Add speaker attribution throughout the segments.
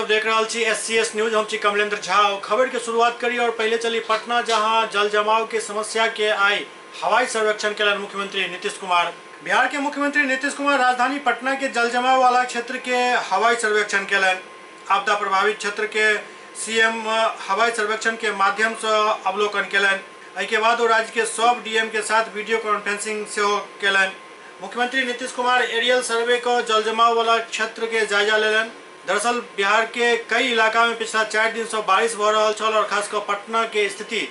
Speaker 1: सब देख रहा छी SCS न्यूज। हम छी कमलेंद्र झा। खबर के शुरुआत करी और पहले चली पटना, जहां जल जमाव के समस्या के आई हवाई सर्वेक्षण के मुख्यमंत्री नीतीश कुमार। बिहार के मुख्यमंत्री नीतीश कुमार राजधानी पटना के जल जमाव वाला क्षेत्र के हवाई सर्वेक्षण केलन। आपदा प्रभावित क्षेत्र के CM हवाई सर्वेक्षण के माध्यम से अवलोकन केलन। के बाद वो राज्य के सब DM के साथ वीडियो कॉन्फ्रेंसिंग से केलन। मुख्यमंत्री नीतीश कुमार एरियल सर्वे को जल जमाव वाला क्षेत्र के जायजा लेलन। दरअसल बिहार के कई इलाका में पिछला 4 दिन से बारिश भ रहा छल और खासकर पटना के स्थिति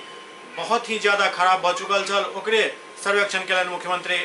Speaker 1: बहुत ही ज्यादा खराब भ चुकल छल। ओकरे सर्वेक्षण केलन मुख्यमंत्री।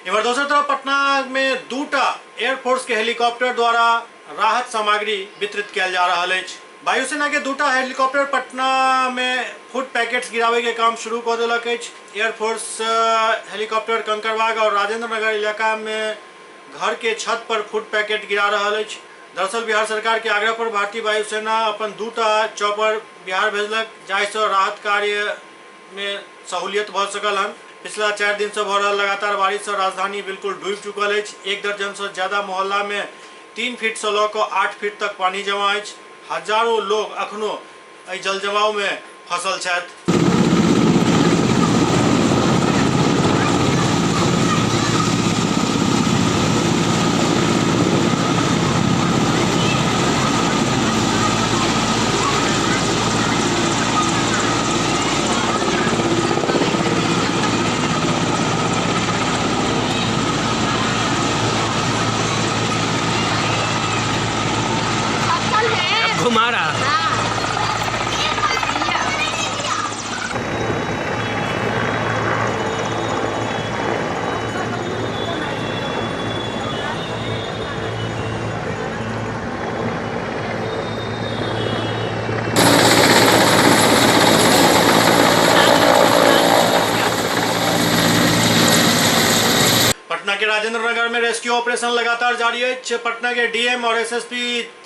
Speaker 1: इधर दूसरी तरफ पटना में 2टा एयरफोर्स के हेलीकॉप्टर द्वारा राहत सामग्री वितरित किया जा रहा है। वायुसेना के 2टा हेलीकॉप्टर पटना में फूड पैकेट्स गिरावे के काम शुरू कर दिलक। एयरफोर्स हेलीकॉप्टर कंकड़बाग और राजेंद्र नगर इलाका में घर के छत पर फूड पैकेट गिरा रहा है। दरअसल बिहार सरकार के आग्रह पर भारतीय वायुसेना अपन 2टा चॉपर बिहार भेजलक, जाहिसे राहत कार्य में सहूलियत भ सकल हन। पिछला 4 दिन से भ रहा लगातार बारिश से राजधानी बिल्कुल डूब चुकल है। 1 दर्जन से ज्यादा मोहल्ला में 3 फीट से लऽ कऽ 8 फीट तक पानी जमा है। हजारों लोग अखनो जल जमाव में फंसल छथि।
Speaker 2: घुमारा
Speaker 1: पटना के राजेंद्र नगर में रेस्क्यू ऑपरेशन लगातार जारी है। पटना के DM और SSP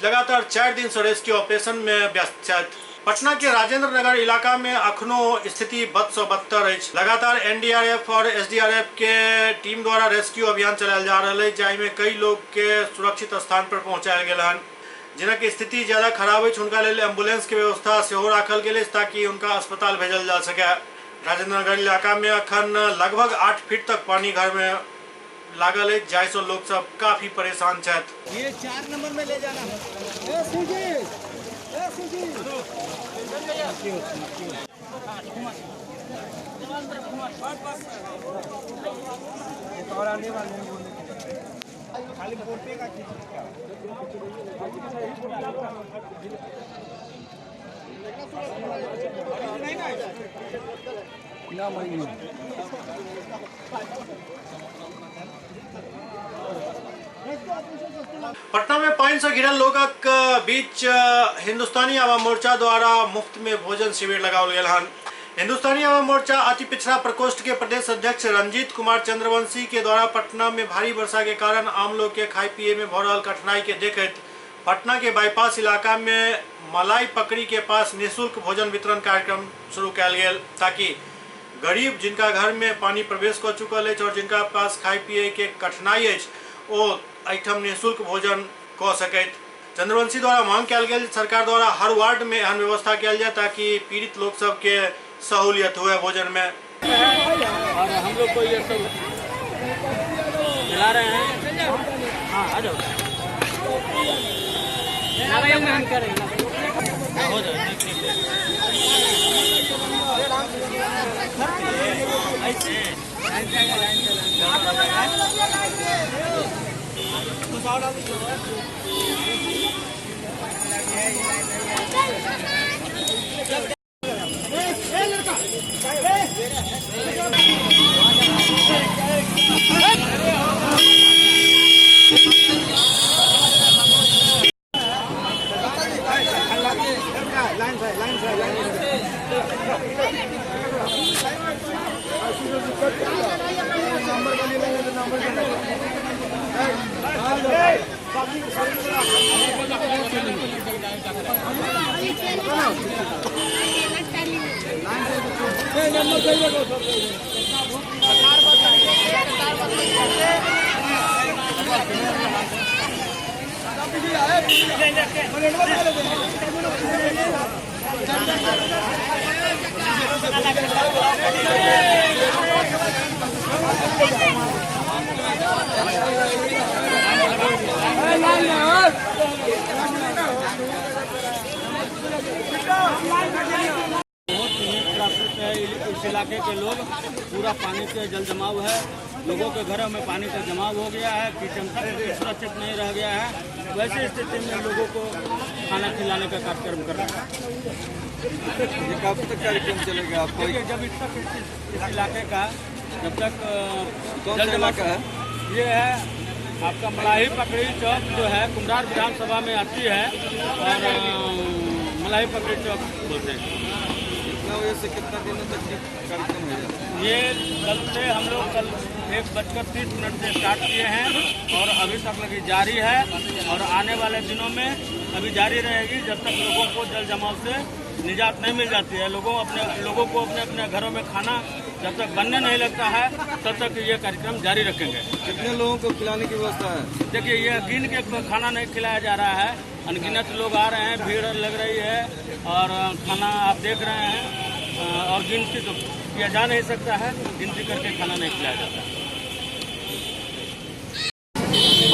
Speaker 1: लगातार 4 दिन से रेस्क्यू ऑपरेशन में व्यस्त है। पटना के राजेंद्र नगर इलाका में अखनो स्थिति बद से बदतर है। लगातार NDRF और SDRF के टीम द्वारा रेस्क्यू अभियान चलाया जा रहा है, जिसमें कई लोग के सुरक्षित स्थान पर पहुंचाया गया है। जिनकी स्थिति ज्यादा खराब है उनका लेल एम्बुलेंस के व्यवस्था सेहो राखल गेल ताकि उनका अस्पताल भेजल जा सके। राजेंद्र नगर इलाका में अखन लगभग 8 फीट तक पानी घर में लागल है, जाहिसे लोग सब काफी परेशान छथि।
Speaker 3: ये 4 नंबर में ले जाना
Speaker 1: पटना में पानी से घिरल लोगक बीच हिंदुस्तानी आवाम मोर्चा द्वारा मुफ्त में भोजन शिविर लगाओल गेल हन। हिंदुस्तानी आवाम मोर्चा अति पिछड़ा प्रकोष्ठ के प्रदेश अध्यक्ष रंजीत कुमार चंद्रवंशी के द्वारा पटना में भारी वर्षा के कारण आम लोग के खाए पिए में भ रहल कठिनाई के देखते पटना के बाईपास इलाका में मलाई पकड़ी के पास निःशुल्क भोजन वितरण कार्यक्रम शुरू किया गया, ताकि गरीब जिनका घर में पानी प्रवेश कर चुकल है और जिनका पास खाए पिए के कठिनाई है वो एठम निःशुल्क भोजन कऽ सकैत। चंद्रवंशी द्वारा मांग किया गया सरकार द्वारा हर वार्ड में एहन व्यवस्था किया जाए ताकि पीड़ित लोग सब के सहूलियत हुए भोजन में।
Speaker 2: और हम लोग को ये सब खिला रहे हैं। हाँ आ जाओ, हम करेंगे हो जाए ऐसे। इस इलाके के लोग पूरा पानी से जल जमाव है, लोगों के घरों में पानी का जमाव हो गया है, किचन तक सुरक्षित नहीं रह गया है। वैसे स्थिति में लोगों को खाना खिलाने का कार्यक्रम कर रहा है।
Speaker 3: ये कब तक कार्यक्रम चलेगा आपको?
Speaker 2: जब इस इलाके का जब तक
Speaker 3: कौन
Speaker 2: जल
Speaker 3: सा
Speaker 2: जमाव
Speaker 3: इलाका है?
Speaker 2: ये है आपका मलाही पकड़ी चौक जो है कुम्हरार विधानसभा में आती है और मलाही पकड़ी चौक बोलते हैं।
Speaker 3: कितना बजे से कितना दिनों तक ये कार्यक्रम है?
Speaker 2: ये कल से हम लोग कल 1:30 से स्टार्ट किए हैं और अभी तक लगी जारी है और आने वाले दिनों में अभी जारी रहेगी जब तक लोगों को जल जमाव से निजात नहीं मिल जाती है। लोगों को अपने अपने घरों में खाना जब तक बनने नहीं लगता है तब तक ये कार्यक्रम जारी रखेंगे।
Speaker 3: कितने लोगों को खिलाने की व्यवस्था है?
Speaker 2: देखिए ये गिन के खाना नहीं खिलाया जा रहा है, अनगिनत लोग आ रहे हैं, भीड़ लग रही है और खाना आप देख रहे हैं और गिनती तो किया जा नहीं सकता है, गिनती करके खाना नहीं खिलाया जाता है।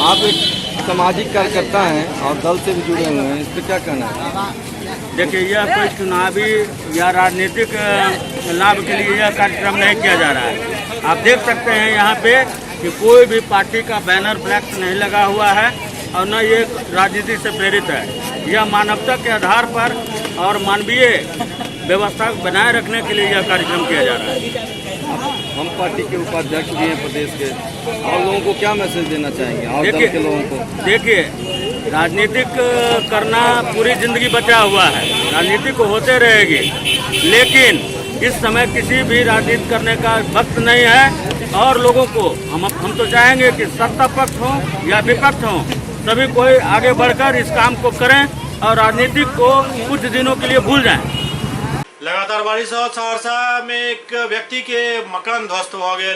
Speaker 3: आप एक सामाजिक कार्यकर्ता हैं और दल से भी जुड़े हुए हैं, इस पर क्या कहना है?
Speaker 2: देखिए यह कोई चुनावी या राजनीतिक लाभ के लिए यह कार्यक्रम नहीं किया जा रहा है। आप देख सकते हैं यहाँ पे कि कोई भी पार्टी का बैनर फ्लैक्स नहीं लगा हुआ है और न ये राजनीति से प्रेरित है। यह मानवता के आधार पर और मानवीय व्यवस्था बनाए रखने के लिए यह कार्यक्रम किया जा रहा है।
Speaker 3: हम पार्टी के उपाध्यक्ष भी हैं प्रदेश के, और लोगों को क्या मैसेज देना चाहेंगे और दल के लोगों को?
Speaker 2: देखिए राजनीतिक करना पूरी जिंदगी बचा हुआ है, राजनीति को होते रहेगी, लेकिन इस समय किसी भी राजनीति करने का वक्त नहीं है और लोगों को हम तो चाहेंगे कि सत्ता पक्ष हो या विपक्ष हो, सभी कोई आगे बढ़कर इस काम को करें और राजनीति को कुछ दिनों के लिए भूल जाएं।
Speaker 1: लगातार बारिश और सहरसा में एक व्यक्ति के मकान ध्वस्त हो गए।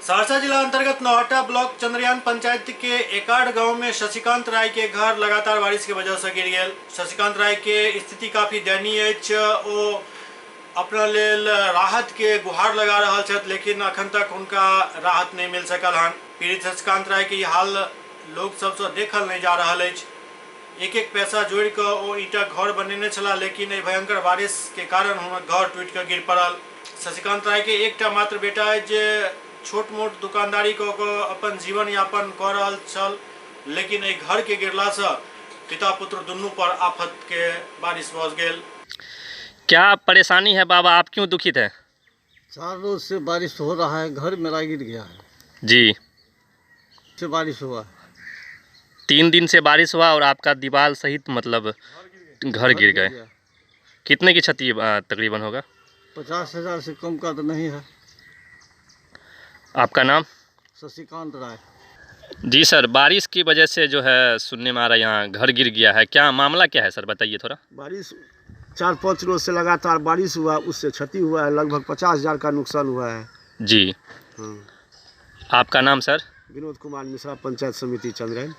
Speaker 1: सहरसा जिला अंतर्गत नौहट्टा ब्लॉक चंद्रयान पंचायत के एकाड़ गांव में शशिकांत राय के घर लगातार बारिश की वजह से गिर गए। शशिकांत राय के स्थिति काफी दयनीय है, वो अपना लेल राहत के गुहार लगा रहा है, लेकिन अखन तक उनका राहत नहीं मिल सकल हन। पीड़ित शशिकांत राय के हाल लोग सबसे देखल नहीं जा रहा है। एक एक पैसा जोड़ कर वो ईटा घर बनेने चला, लेकिन भयंकर बारिश के कारण घर टूट कर गिर पड़ल। शशिकांत राय के एकटा मात्र बेटा है जे छोट मोट दुकानदारी को अपन जीवन यापन कर रहा छल, लेकिन एक घर के गिरला से पिता पुत्र दुनू पर आफत के बारिश बस गए।
Speaker 4: क्या परेशानी है बाबा, आप क्यों दुखित हैं?
Speaker 5: 4 रोज से बारिश हो रहा है, घर मेरा गिर गया है।
Speaker 4: जी,
Speaker 5: से बारिश हुआ,
Speaker 4: 3 दिन से बारिश हुआ और आपका दीवार सहित मतलब घर गिर गए। कितने की क्षति तकरीबन होगा?
Speaker 5: 50,000 से कम का तो नहीं है।
Speaker 4: आपका नाम?
Speaker 5: शशिकांत राय।
Speaker 4: जी सर, बारिश की वजह से जो है सुनने में आ रहा है यहाँ घर गिर गया है, क्या मामला क्या है सर, बताइए थोड़ा।
Speaker 5: बारिश 4-5 रोज से लगातार बारिश हुआ, उससे क्षति हुआ है, लगभग 50,000 का नुकसान हुआ है।
Speaker 4: जी, आपका नाम सर?
Speaker 5: विनोद कुमार मिश्रा, पंचायत समिति चंद्रयान।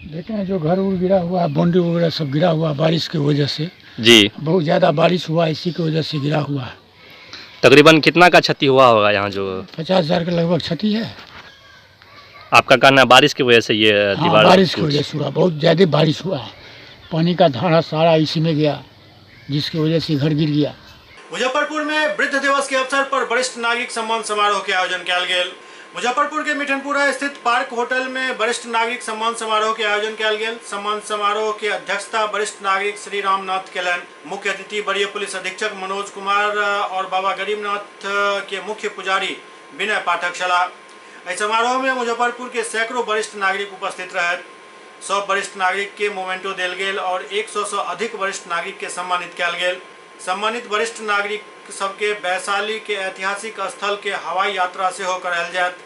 Speaker 6: देखे हैं जो घर उड़ गिरा हुआ है, बाउंड्री वगैरह सब गिरा हुआ है बारिश की वजह से।
Speaker 4: जी,
Speaker 6: बहुत ज़्यादा बारिश हुआ, इसी की वजह से गिरा हुआ है।
Speaker 4: तकरीबन कितना का क्षति हुआ होगा यहाँ जो?
Speaker 6: 50,000 के लगभग क्षति है।
Speaker 4: आपका कहना है बारिश की वजह से ये दीवार?
Speaker 6: बारिश की वजह से हुआ, बहुत ज़्यादा बारिश हुआ है, पानी का धारा सारा इसी में गया, जिसकी वजह से घर गिर गया।
Speaker 1: मुजफ्फरपुर में वृद्ध दिवस के अवसर पर वरिष्ठ नागरिक सम्मान समारोह के आयोजन किया गया। मुजफ्फरपुर के मिठनपुरा स्थित पार्क होटल में वरिष्ठ नागरिक सम्मान समारोह के आयोजन किया गया। सम्मान समारोह की अध्यक्षता वरिष्ठ नागरिक श्री रामनाथ केलन। मुख्य अतिथि वरीय पुलिस अधीक्षक मनोज कुमार और बाबा गरीबनाथ के मुख्य पुजारी विनय पाठक चला। इस समारोह में मुजफ्फरपुर के सैकड़ों वरिष्ठ नागरिक उपस्थित रहे। 100 वरिष्ठ नागरिक के मोमेंटो दिल गेल और 100 से अधिक वरिष्ठ नागरिक के सम्मानित किया गेल। सम्मानित वरिष्ठ नागरिक सबके वैशाली के ऐतिहासिक स्थल के हवाई यात्रा से होकर आयल जात।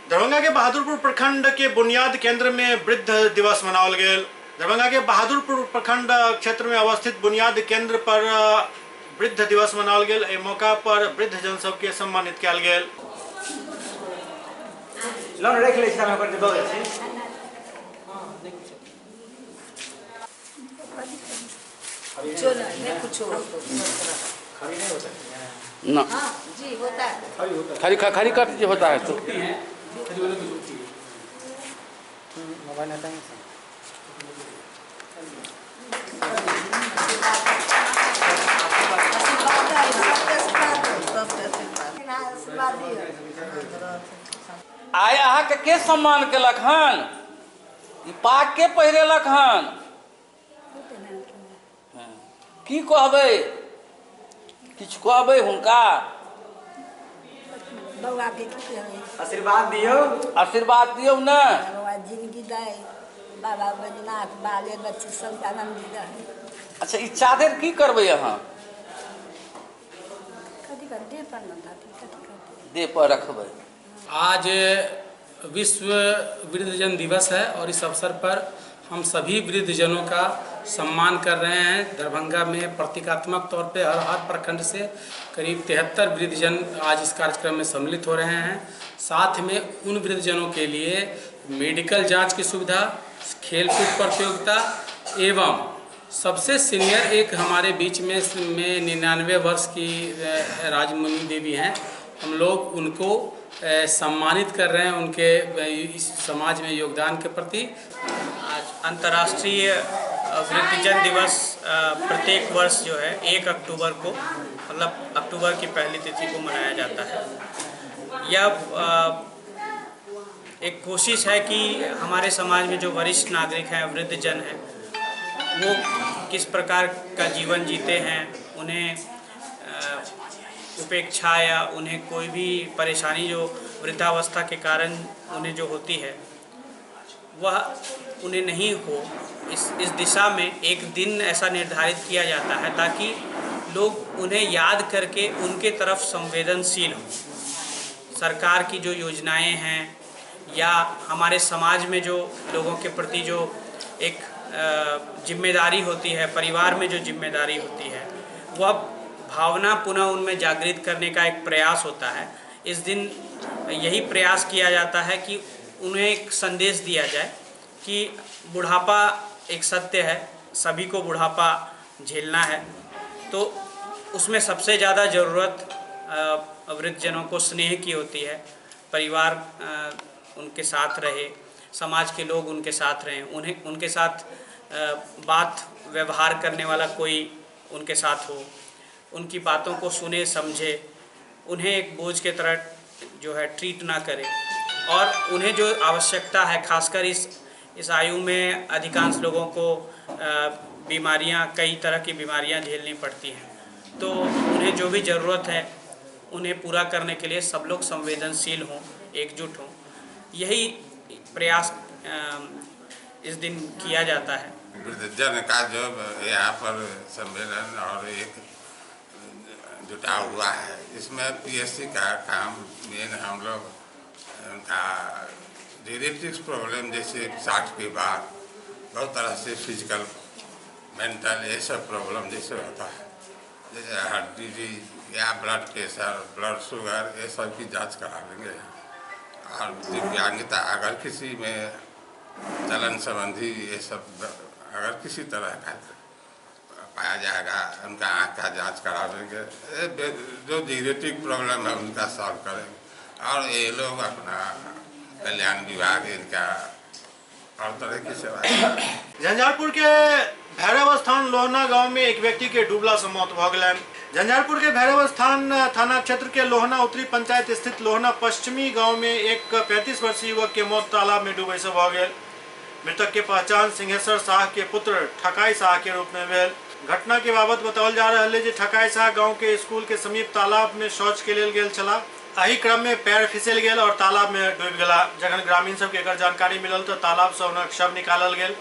Speaker 1: दरभंगा के बहादुरपुर प्रखंड के बुनियाद केंद्र में वृद्ध दिवस मनावल गेल। दरभंगा के बहादुरपुर प्रखंड क्षेत्र में अवस्थित बुनियाद केंद्र पर वृद्ध दिवस मनाओल गेल। एहि मौका पर वृद्ध जन सबके सम्मानित कयल गेल।
Speaker 3: ना
Speaker 7: जी होता है।
Speaker 3: खाली खाली कट जो होता है तो आय अहाँ के सम्मान केलक हन, ई पाग के पहिरेलक हन, की कहबै, किछु कहबै हुनका?
Speaker 7: बउआ के की कहबै?
Speaker 3: आशीर्वाद दियौ, आशीर्वाद दियौ न।
Speaker 7: बउआ जिंदगी दे, बाबा बैजनाथ बाले बच्चे सब आनंद दे।
Speaker 3: अच्छा ई चादर की करबै अहाँ?
Speaker 7: कथी कर दे पर न दाती कथी कर
Speaker 3: देह पर रखबै।
Speaker 8: आज विश्व वृद्धजन दिवस है और इस अवसर पर हम सभी वृद्धजनों का सम्मान कर रहे हैं। दरभंगा में प्रतीकात्मक तौर पे हर प्रखंड से करीब 73 वृद्धजन आज इस कार्यक्रम में सम्मिलित हो रहे हैं। साथ में उन वृद्धजनों के लिए मेडिकल जांच की सुविधा, खेलकूद प्रतियोगिता एवं सबसे सीनियर एक हमारे बीच में 99 वर्ष की राजमुनि देवी हैं। हम लोग उनको सम्मानित कर रहे हैं उनके इस समाज में योगदान के प्रति।
Speaker 9: आज अंतर्राष्ट्रीय वृद्धजन दिवस प्रत्येक वर्ष जो है 1 अक्टूबर को, मतलब अक्टूबर की पहली तिथि को मनाया जाता है। यह एक कोशिश है कि हमारे समाज में जो वरिष्ठ नागरिक हैं, वृद्धजन हैं, वो किस प्रकार का जीवन जीते हैं, उन्हें उपेक्षा या उन्हें कोई भी परेशानी जो वृद्धावस्था के कारण उन्हें जो होती है वह उन्हें नहीं हो। इस दिशा में एक दिन ऐसा निर्धारित किया जाता है ताकि लोग उन्हें याद करके उनके तरफ संवेदनशील हों। सरकार की जो योजनाएं हैं या हमारे समाज में जो लोगों के प्रति जो एक जिम्मेदारी होती है, परिवार में जो जिम्मेदारी होती है, वह भावना पुनः उनमें जागृत करने का एक प्रयास होता है। इस दिन यही प्रयास किया जाता है कि उन्हें एक संदेश दिया जाए कि बुढ़ापा एक सत्य है, सभी को बुढ़ापा झेलना है। तो उसमें सबसे ज़्यादा ज़रूरत वृद्धजनों को स्नेह की होती है। परिवार उनके साथ रहे, समाज के लोग उनके साथ रहें, उन्हें उनके साथ बात व्यवहार करने वाला कोई उनके साथ हो, उनकी बातों को सुने समझे, उन्हें एक बोझ के तरह जो है ट्रीट ना करे। और उन्हें जो आवश्यकता है, खासकर इस आयु में अधिकांश लोगों को बीमारियां, कई तरह की बीमारियां झेलनी पड़ती हैं। तो उन्हें जो भी ज़रूरत है उन्हें पूरा करने के लिए सब लोग संवेदनशील हों, एकजुट हों। यही प्रयास इस दिन किया जाता है।
Speaker 10: वृद्धजन का जो यहाँ पर सम्मेलन और एक जुटा हुआ है, इसमें पीएससी का काम मेन हम लोग उनका जेनेटिक्स प्रॉब्लम जैसे 60 के बाद बहुत तरह से फिजिकल, मेंटल, ये सब प्रॉब्लम जैसे होता है, जैसे हार्ट डिजीज या ब्लड प्रेशर, ब्लड शुगर, ये सब की जांच करा लेंगे। और दिव्यांगता अगर किसी में चलन संबंधी ये सब अगर किसी तरह का पाया जाएगा, उनका आँख का जांच करा लेंगे। जो जेनेटिक प्रॉब्लम है उनका सॉल्व करेंगे। और ये लोग अपना कल्याण विभाग इनका और तरह की सेवा।
Speaker 1: झंझारपुर के भैरव स्थान लोहना गांव में एक व्यक्ति के डूबला से मौत भ गलन। झंझारपुर के भैरव स्थान थाना क्षेत्र के लोहना उत्तरी पंचायत स्थित लोहना पश्चिमी गांव में एक 35 वर्षीय युवक के मौत तालाब में डूबे से भ गेल। मृतक के पहचान सिंहेश्वर शाह के पुत्र ठकाई शाह के रूप में भेल। घटना के बाबत बताओल जा रहा है जे ठकाई शाह गांव के स्कूल के समीप तालाब में शौच के लेल गेल छला। एही क्रम में पैर फिसल गेल और तालाब में डूब गला। जखन ग्रामीण सबके एकर जानकारी मिलल तो तालाब से हुनक शव निकालल गेल।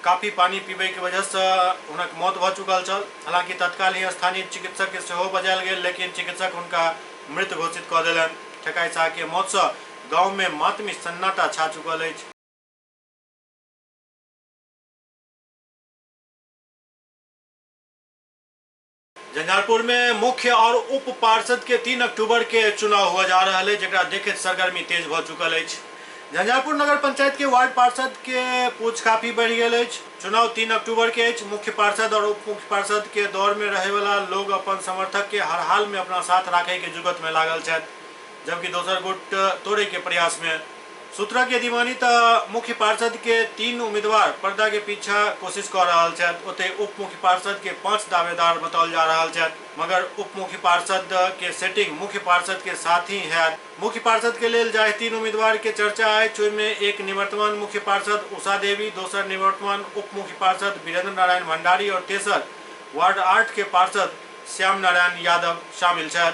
Speaker 1: काफी पानी पीबे के वजह से हुनक मौत भ चुकल छल। हालांकि तत्काल ही स्थानीय चिकित्सक के सेहो बजायल गेल, लेकिन चिकित्सक हुनका मृत घोषित कऽ देलनि। ठकाई शाह के मौत से गाँव में मातमी सन्नाटा छा चुकल अछि। झंझारपुर में मुख्य और उप पार्षद के 3 अक्टूबर के चुनाव हुआ जा रहा है, जरा देखित सरगर्मी तेज भ चुकल है। झंझारपुर नगर पंचायत के वार्ड पार्षद के पूछ काफी बढ़ गए। चुनाव 3 अक्टूबर के मुख्य पार्षद और उप मुख्य पार्षद के दौर में रहे वाला लोग अपन समर्थक के हर हाल में अपना साथ रखे के जुगत में लागल है, जबकि दोसर गुट तोड़े के प्रयास में। सूत्रा के दीवानी तो मुख्य पार्षद के 3 उम्मीदवार पर्दा के पीछा कोशिश कर रहा है, उते उप मुख्य पार्षद के 5 दावेदार बताल जा रहा है, मगर उप मुख्य पार्षद के सेटिंग मुख्य पार्षद के साथ ही है। मुख्य पार्षद के लिए जाए 3 उम्मीदवार के चर्चा है, जिनमें एक निवर्तमान मुख्य पार्षद उषा देवी, दूसर निवर्तमान उप मुख्य पार्षद वीरेंद्र नारायण भंडारी और तेसर वार्ड 8 के पार्षद श्याम नारायण यादव शामिल है।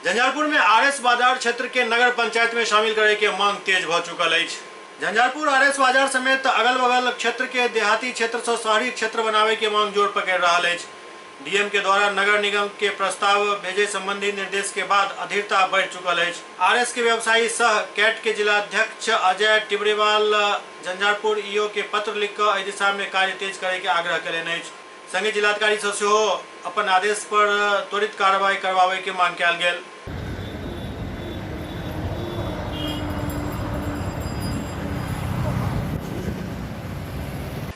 Speaker 1: झंझारपुर में आरएस बाजार क्षेत्र के नगर पंचायत में शामिल करे के मांग तेज भ चुकल है। झंझारपुर आरएस बाजार समेत अगल बगल क्षेत्र के देहाती क्षेत्र से शहरी क्षेत्र बनावे के मांग जोर पकड़ रहा है। डीएम के द्वारा नगर निगम के प्रस्ताव भेजे संबंधी निर्देश के बाद अधीरता बढ़ चुकल है। आरएस के व्यवसायी सह कैट के जिला अध्यक्ष अजय टिबरेवाल झंझारपुर ईओ के पत्र लिखकर इस दिशा में कार्य तेज करे के आग्रह करें। संगे जिलाधिकारी से अपन आदेश पर त्वरित कार्रवाई करवावे के मांग कल गेल।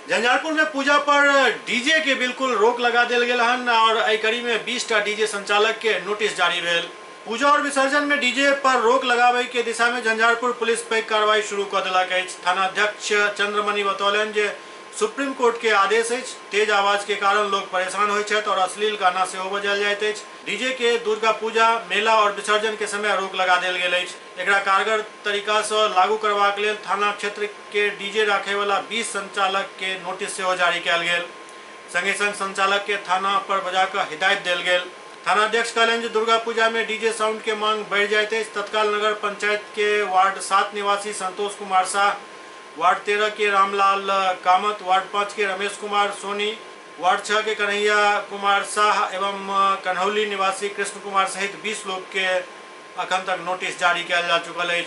Speaker 1: झंझारपुर में पूजा पर डीजे के बिल्कुल रोक लगा दिल गेल हन और एहि कड़ी में 20 टा डीजे संचालक के नोटिस जारी भेल। पूजा और विसर्जन में डीजे पर रोक लगावे के दिशा में झंझारपुर पुलिस पैघ कार्रवाई शुरू कर देलक अछि। थाना अध्यक्ष चंद्रमणि बतौलन जे सुप्रीम कोर्ट के आदेश है, तेज आवाज के कारण लोग परेशान होइत छथि और अश्लील गाना से बजायल जाइत अछि। डीजे के दुर्गा पूजा मेला और विसर्जन के समय रोक लगा देल गेल अछि। एकरा कारगर तरीका से लागू करबाक लेल थाना क्षेत्र के डीजे राखे वाला 20 संचालक के नोटिस से जारी कयल गेल। संगे संग संचालक के थाना पर बजाकर हिदायत देल गेल। थाना अध्यक्ष कहलन जे दुर्गा पूजा में डीजे साउंड के मांग बढ़ जाइत अछि। तत्काल नगर पंचायत के वार्ड 7 निवासी संतोष कुमार शाह, वार्ड 13 के रामलाल कामत, वार्ड 5 के रमेश कुमार सोनी, वार्ड 6 के कन्हैया कुमार शाह एवं कन्हौली निवासी कृष्ण कुमार सहित 20 लोग के अखन तक नोटिस जारी किया जा चुकल है।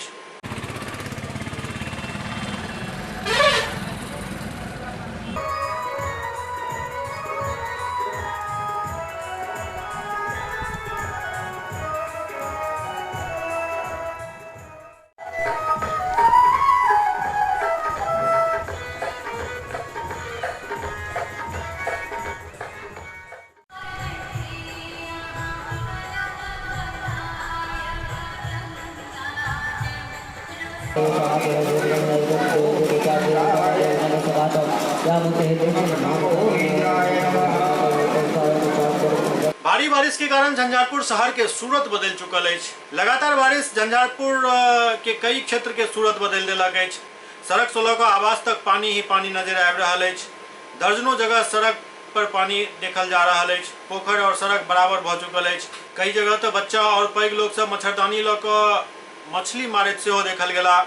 Speaker 1: भारी बारिश के कारण झंझारपुर शहर के सूरत बदल चुकल है। लगातार बारिश झंझारपुर के कई क्षेत्र के सूरत बदल देलक है। सड़क से लऽ आवास तक पानी ही पानी नजर आबि रहा है। दर्जनों जगह सड़क पर पानी देखल जा रहा है। पोखर और सड़क बराबर भ चुकल है। कई जगह तो बच्चा और पैघ लोग सब मच्छरदानी लऽ मछली मारैत सेहो देखल गेला।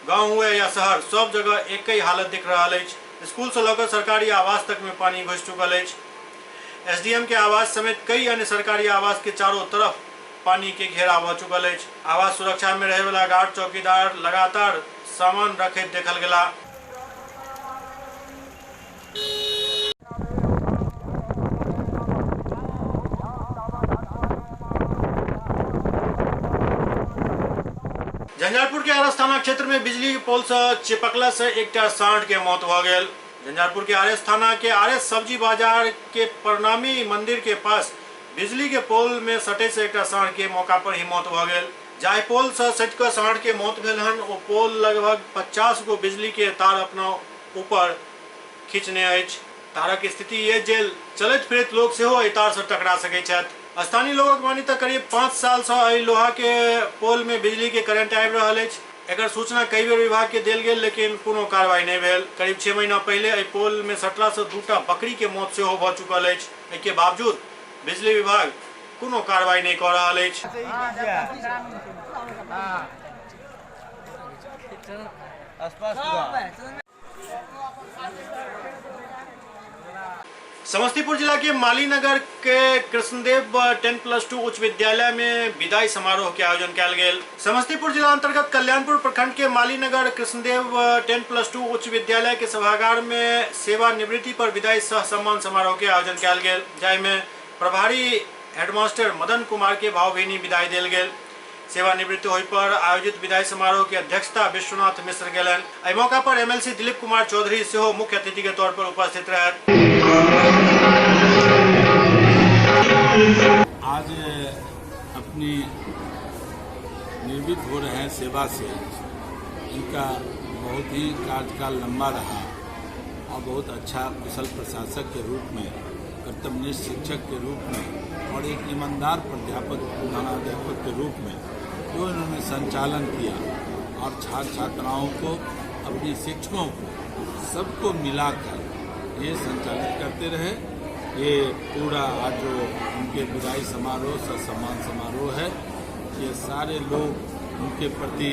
Speaker 1: गाँव हुए या शहर सब जगह एक ही हालत दिख रहा है। स्कूल से लऽ सरकारी आवास तक में पानी घुस चुकल है। एसडीएम के आवास समेत कई अन्य सरकारी आवास के चारों तरफ पानी के घेरा भ चुकल है। आवास सुरक्षा में रहे वाला गार्ड चौकीदार लगातार सामान रखैत देखल गेला। झंझारपुर के आरएस थाना क्षेत्र में बिजली के पोल से चिपकला से एकटा सांड के मौत भ गेल। झंझारपुर के आरएस थाना के आरएस सब्जी बाजार के प्रणामी मंदिर के पास बिजली के पोल में सटे से एकटा सांड के मौका पर ही मौत भ गेल। जाहि पोल से सटि कऽ सांड के मौत भेल हन ओ पोल लगभग 50 गो बिजली के तार अपना ऊपर खींचने अछि। तारक स्थिति ये जे चलैत फिरैत लोग सेहो एहि तार से टकरा सकै छथि। स्थानीय लोगक मानी तऽ करीब 5 साल से एहि लोहा के पोल में बिजली के करंट आबि रहल अछि। एकर सूचना कई बेर विभाग के देल गेल लेकिन कोनो कार्रवाई नहीं भेल। करीब 6 महीना पहले एहि पोल में सटला से 2टा बकरी के मौत सेहो भ चुकल अछि। एहि के बावजूद बिजली विभाग कोनो कार्रवाई नहीं कऽ रहल अछि। समस्तीपुर जिला के मालीनगर के कृष्णदेव 10+2 उच्च विद्यालय में विदाई समारोह के आयोजन किया गया। समस्तीपुर जिला अंतर्गत कल्याणपुर प्रखंड के मालीनगर कृष्णदेव 10+2 उच्च विद्यालय के सभागार में सेवानिवृत्ति पर विदाई सह सम्मान समारोह के आयोजन किया गया, जैमें प्रभारी हेडमास्टर मदन कुमार के भावभीनी विदाई दिल गया। सेवानिवृत्ति होने पर आयोजित विदाई समारोह की अध्यक्षता विश्वनाथ मिश्र गेलन। एहि मौका पर एमएलसी दिलीप कुमार चौधरी सेहो मुख्य अतिथि के तौर पर उपस्थित रहे।
Speaker 11: आज अपनी निवृत्त हो रहे हैं सेवा से। इनका बहुत ही कार्यकाल लंबा रहा और बहुत अच्छा कुशल प्रशासक के रूप में, कर्तव्यनिष्ठ शिक्षक के रूप में और एक ईमानदार प्राध्यापक प्रधानाध्यापक के रूप में जो इन्होंने संचालन किया और छात्र छात्राओं को, अपने शिक्षकों को, सबको मिलाकर ये संचालित करते रहे। ये पूरा आज जो उनके विदाई समारोह सम्मान समारोह है, ये सारे लोग उनके प्रति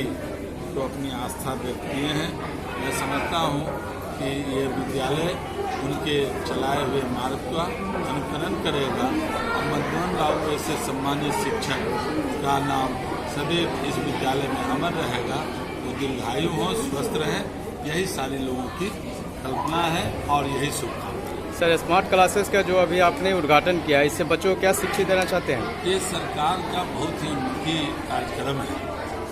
Speaker 11: तो अपनी आस्था व्यक्त किए हैं। मैं समझता हूँ कि ये विद्यालय उनके चलाए हुए मार्ग का अनुकरण करेगा और मदन राव ऐसे सम्मानित शिक्षक का नाम सदैव इस विद्यालय में अमर रहेगा। वो दीर्घायु हो, स्वस्थ रहे, यही सारे लोगों की कल्पना है और यही शुभकामना।
Speaker 12: सर, स्मार्ट क्लासेस का जो अभी आपने उद्घाटन किया, इससे बच्चों को क्या शिक्षा देना चाहते हैं?
Speaker 11: ये सरकार का बहुत ही उन्नति कार्यक्रम है।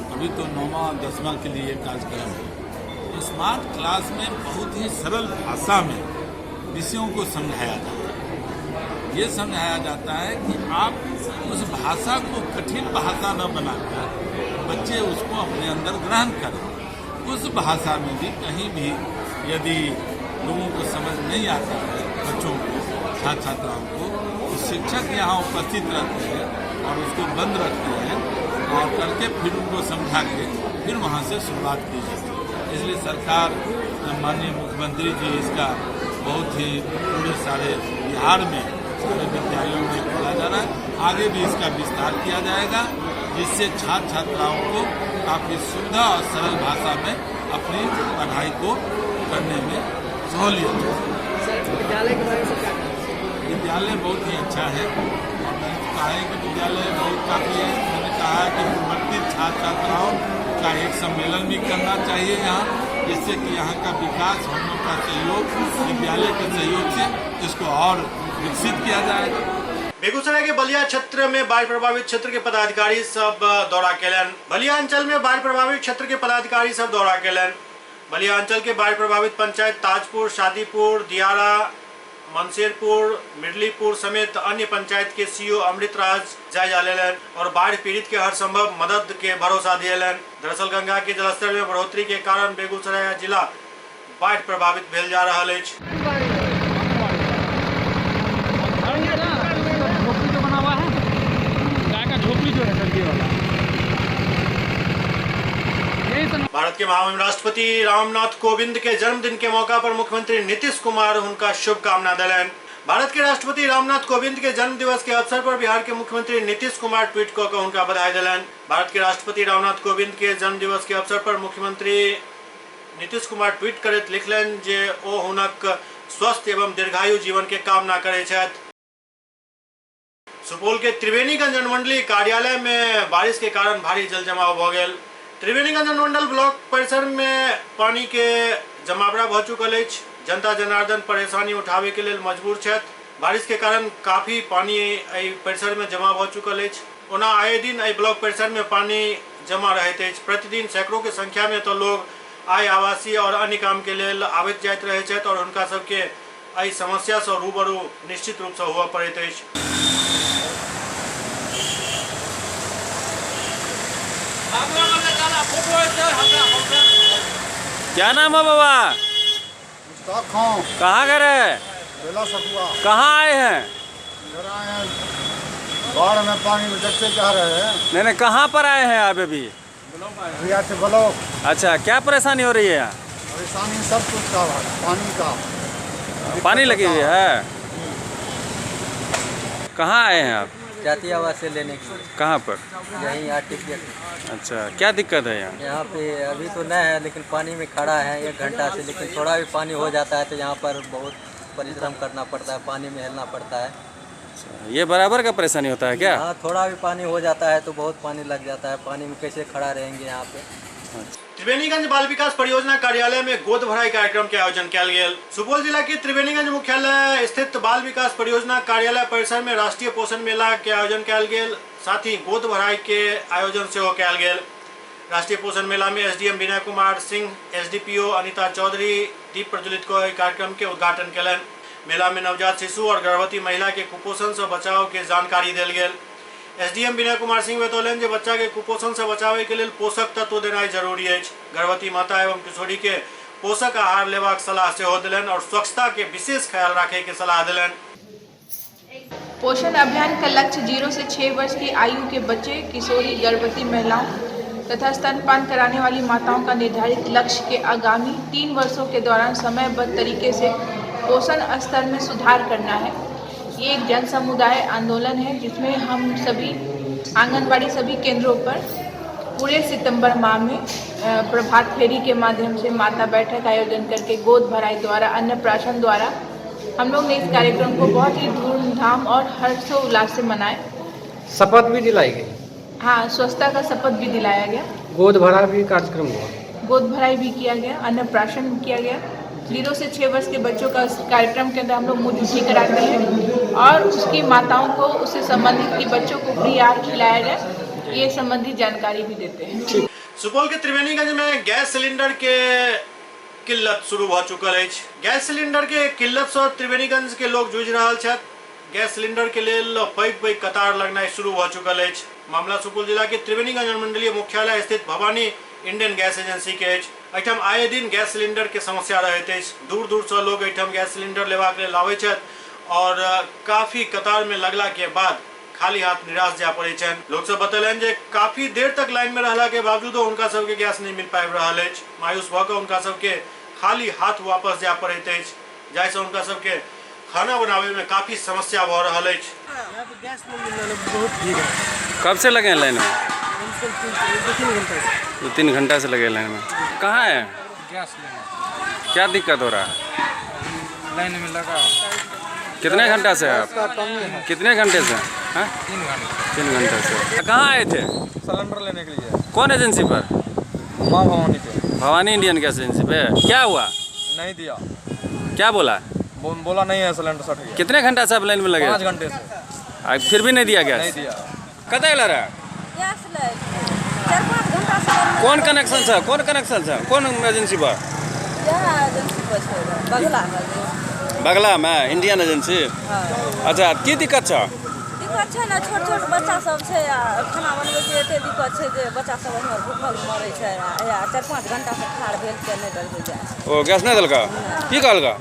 Speaker 11: अभी तो 9वां 10वां के लिए कार्यक्रम है। स्मार्ट क्लास में बहुत ही सरल भाषा में विषयों को समझाया जाता है। ये समझाया जाता है कि आप उस भाषा को कठिन भाषा न बनाकर बच्चे उसको अपने अंदर ग्रहण करें। उस भाषा में भी कहीं भी यदि लोगों को समझ नहीं आता है, बच्चों को, छात्र छात्राओं को, तो शिक्षक यहाँ उपस्थित रहते हैं और उसको बंद रखते हैं और करके फिर उनको समझा के फिर वहाँ से शुरुआत की जाती है। इसलिए सरकार, माननीय मुख्यमंत्री जी इसका बहुत ही पूरे सारे बिहार में सारे विद्यालयों में खोला जा रहा है। आगे भी इसका विस्तार किया जाएगा, जिससे छात्र छात्राओं को काफ़ी सुविधा और सरल भाषा में अपनी पढ़ाई को करने में सहूलियत हो।
Speaker 12: विद्यालय के बारे में क्या कहें?
Speaker 11: विद्यालय बहुत ही अच्छा है और मैंने कहा है कि विद्यालय बहुत काफ़ी है। मैंने कहा है कि प्रवर्तित छात्र छात्राओं का एक सम्मेलन भी करना चाहिए यहाँ, जिससे कि यहाँ का विकास, हम लोग का सहयोग, विद्यालय के सहयोग से इसको और विकसित किया जाएगा।
Speaker 1: बेगूसराय के बलिया क्षेत्र में बाढ़ प्रभावित क्षेत्र के पदाधिकारी सब दौरा केलन। बलिया अंचल में बाढ़ प्रभावित क्षेत्र के पदाधिकारी सब दौरा केलन। बलिया अंचल के बाढ़ प्रभावित पंचायत ताजपुर, शादीपुर, दियारा, मनसेरपुर, मिडलीपुर समेत अन्य पंचायत के सीओ अमृतराज जायजा लेलन और बाढ़ पीड़ित के हर संभव मदद के भरोसा दिएलन। दरअसल गंगा के जलस्तर में बढ़ोतरी के कारण बेगूसराय जिला बाढ़ प्रभावित भेल जा रहा है। भारत के महामहिम राष्ट्रपति रामनाथ कोविंद के जन्मदिन के मौका पर मुख्यमंत्री नीतीश कुमार उनका शुभकामना दिलन। भारत के राष्ट्रपति रामनाथ कोविंद के जन्म दिवस के अवसर पर बिहार के मुख्यमंत्री नीतीश कुमार ट्वीट कर उनका बधाई दिलन। भारत के राष्ट्रपति रामनाथ कोविंद के जन्म दिवस के अवसर पर मुख्यमंत्री नीतीश कुमार ट्वीट करैत लिखलन जे ओ हुनक स्वस्थ एवं दीर्घायु जीवन के कामना करै छथि। सुपौल के त्रिवेणीगंज अनुमंडलीय कार्यालय में बारिश के कारण भारी जल जमाव भ गेल। त्रिवेणीगंज अनुमंडल ब्लॉक परिसर में पानी के जमावड़ा भ चुकल अछि। जनता जनार्दन परेशानी उठावे के लेल मजबूर छथि। बारिश के कारण काफी पानी एहि परिसर में जमा भ चुकल अछि। ओना आए दिन एहि ब्लॉक परिसर में पानी जमा रहैत अछि। प्रतिदिन सैकड़ों के संख्या में तो लोग आय आवासीय और अन्य काम के लेल आबैत जाइत रहै छथि और हुनका सबके एहि समस्या से रूबरू निश्चित रूप से हुआ पड़ैत अछि।
Speaker 12: क्या नाम है बाबा? कहाँ घर है? कहाँ आए हैं?
Speaker 5: बाढ़ में पानी में देखते जा रहे हैं।
Speaker 12: नहीं, कहाँ पर आए हैं आप अभी?
Speaker 5: से ब्लॉक।
Speaker 12: अच्छा, क्या परेशानी हो रही है यहाँ?
Speaker 5: परेशानी सब कुछ का पानी का।
Speaker 12: पानी लगी हुई है। कहाँ आए हैं आप?
Speaker 13: जाति आवास से लेने के लिए।
Speaker 12: कहाँ पर?
Speaker 13: यहीं आर्टिफिशियल।
Speaker 12: अच्छा, क्या दिक्कत है यहाँ?
Speaker 13: यहाँ पे अभी तो नहीं है, लेकिन पानी में खड़ा है 1 घंटा से, लेकिन थोड़ा भी पानी हो जाता है तो यहाँ पर बहुत परिश्रम करना पड़ता है, पानी में हिलना पड़ता है।
Speaker 3: ये बराबर का परेशानी होता है क्या?
Speaker 13: हाँ, थोड़ा भी पानी हो जाता है तो बहुत पानी लग जाता है। पानी में कैसे खड़ा रहेंगे यहाँ पे।
Speaker 1: त्रिवेणीगंज बाल विकास परियोजना कार्यालय में गोद भराई कार्यक्रम के आयोजन किया गया। सुपौल जिला के त्रिवेणीगंज मुख्यालय स्थित बाल विकास परियोजना कार्यालय परिसर में राष्ट्रीय पोषण मेला के आयोजन किया गया। साथ ही गोद भराई के आयोजन से किया गया। राष्ट्रीय पोषण मेला में एसडीएम विनय कुमार सिंह, एसडीपीओ अनिता चौधरी दीप प्रज्वलित को कार्यक्रम के उद्घाटन कलन। मेला में नवजात शिशु और गर्भवती महिला के कुपोषण से बचाव के जानकारी दिल गया। एसडीएम विनय कुमार सिंह बतौलन जे बच्चा के कुपोषण से बचावे के लिए पोषक तत्व देना जरूरी है। गर्भवती माता एवं किशोरी के पोषक आहार लेवाक सलाह से दिलन और स्वच्छता के विशेष ख्याल रखे के सलाह दिलन।
Speaker 14: पोषण अभियान का लक्ष्य 0 से 6 वर्ष की आयु के बच्चे, किशोरी, गर्भवती महिलाओं तथा स्तनपान कराने वाली माताओं का निर्धारित लक्ष्य के आगामी 3 वर्षों के दौरान समयबद्ध तरीके से पोषण स्तर में सुधार करना है। ये एक जन समुदाय आंदोलन है जिसमें हम सभी आंगनबाड़ी सभी केंद्रों पर पूरे सितंबर माह में प्रभात फेरी के माध्यम से माता बैठक आयोजन करके गोद भराई द्वारा, अन्नप्राशन द्वारा हम लोग ने इस कार्यक्रम को बहुत ही धूमधाम और हर्षोल्लास से मनाए।
Speaker 15: शपथ भी दिलाई गई।
Speaker 14: हाँ, स्वच्छता का शपथ भी दिलाया गया।
Speaker 15: गोद भराई भी कार्यक्रम हुआ।
Speaker 14: गोद भराई भी किया गया, अन्नप्राशन किया गया। 0 से 6 वर्ष के बच्चों का कार्यक्रम के अंदर हम लोग मुँह जुठी कराते हैं और उसकी माताओं को उससे संबंधित की बच्चों को फ्री आहार खिलाया जाए, ये संबंधी जानकारी भी देते हैं।
Speaker 1: सुपौल के त्रिवेणीगंज में गैस सिलेंडर के किल्लत शुरू हो चुकल है। गैस सिलेंडर के किल्लत से त्रिवेणीगंज के लोग जूझ रहा है। गैस सिलेंडर के लिए पैघ कतार लगना शुरू हो चुकल है। मामला सुपौल जिला के त्रिवेणीगंज अनुमंडलीय मुख्यालय स्थित भवानी इंडियन गैस एजेंसी के एठम आए दिन गैस सिलेंडर के समस्या रहते। दूर दूर से लोग एठम गैस सिलेंडर लेवाक लेल आवे और काफी कतार में लगला के बाद खाली हाथ निराश जा पड़े। लोग सब बतलन जे काफी देर तक लाइन में रहला के बावजूद उनका सबके गैस नहीं मिल पाबि रहल है। मायूस भ के उनका सबके खाली हाथ वापस जा पड़े जैसे उनका सबके खाना बनावे में काफी समस्या भ रहल है।
Speaker 3: कब से लगे लाइन में? 2-3 घंटा से लगे लाइन में। कहाँ है
Speaker 16: गैस?
Speaker 3: क्या दिक्कत हो रहा है?
Speaker 16: लाइन में लगा।
Speaker 3: कितने घंटा से आप? कितने घंटे से? 3 घंटे से। कहाँ आए थे?
Speaker 16: सिलेंडर लेने के लिए।
Speaker 3: कौन एजेंसी पर?
Speaker 16: माँ भवानी पे।
Speaker 3: भवानी इंडियन गैस एजेंसी पे। क्या हुआ?
Speaker 16: नहीं दिया।
Speaker 3: क्या बोला?
Speaker 16: बोला नहीं है सिलेंडर सट गया।
Speaker 3: कितने घंटा से आप लाइन में लगे?
Speaker 16: 5 घंटे से।
Speaker 3: फिर भी नहीं दिया गैस?
Speaker 16: नहीं दिया।
Speaker 3: कतई ला रहा? कौन कनेक्शन है? कौन एजेंसी पर? बगला में इंडियन एजेंसी। अच्छा, की दिक्कत है?
Speaker 17: दिक्कत है ना, छोट बच्चा सब है, खाना बनबे के एते दिक्कत है जे बच्चा सब हमर भूखल मरे छै। 4-5 घंटा से ठाड़ भेल के नहीं दल जाए।
Speaker 3: ओ गैस नहीं दलका? की कहलका?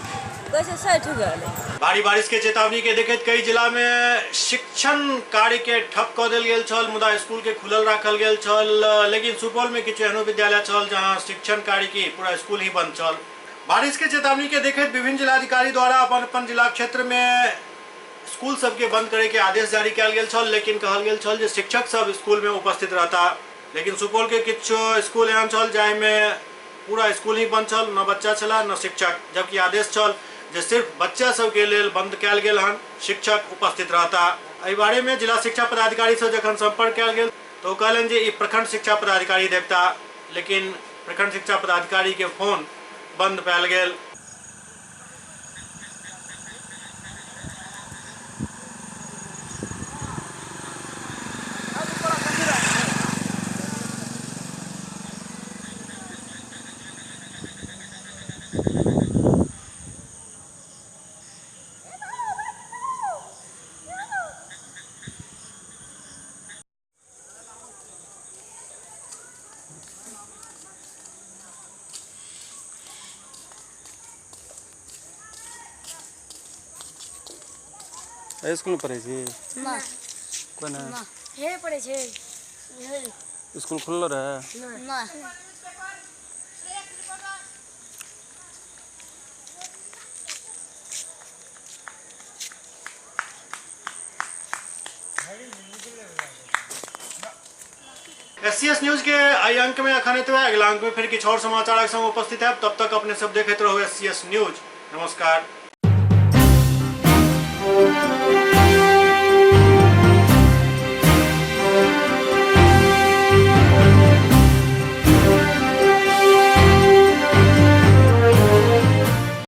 Speaker 17: कैसे सट गेल।
Speaker 1: भारी बारिश के चेतावनी के देखते कई जिला में शिक्षण कार्य के ठप क देल गेल छल, मुदा स्कूल के खुलल राखल गेल छल। लेकिन सुपौल में किछु एहनो विद्यालय छल जहां शिक्षण कार्य की पूरा स्कूल ही बंद छल। बारिश के चेतावनी के देखते विभिन्न जिलाधिकारी द्वारा अपन जिला क्षेत्र में स्कूल सबके बंद करे के आदेश जारी किया गेल छल। लेकिन कहल गेल छल जे शिक्षक सब स्कूल में उपस्थित रहता। लेकिन सुपौल के किछु स्कूल एहन छल जाहि में पूरा स्कूल ही बंद छल, न बच्चा छला न शिक्षक, जबकि आदेश छल जे सिर्फ बच्चा सब के लिए बंद कैल गेल हन, शिक्षक उपस्थित रहता। एहि बारे में जिला शिक्षा पदाधिकारी से जखन संपर्क कैल गेल तो कहलन जे ई प्रखंड शिक्षा पदाधिकारी देखता। लेकिन प्रखंड शिक्षा पदाधिकारी के फोन बंद पायल गेल।
Speaker 3: स्कूल में पढ़े छी?
Speaker 18: ना।
Speaker 3: कोन है?
Speaker 18: ना। हे पढ़े छी।
Speaker 3: स्कूल खुलल रहे?
Speaker 18: ना।
Speaker 1: SCS न्यूज के आई अंक में अखन एतबे। अगला अंक में फिर किछु और समाचारक संग उपस्थित है। तब तक अपने सब देखते रहो SCS न्यूज। नमस्कार।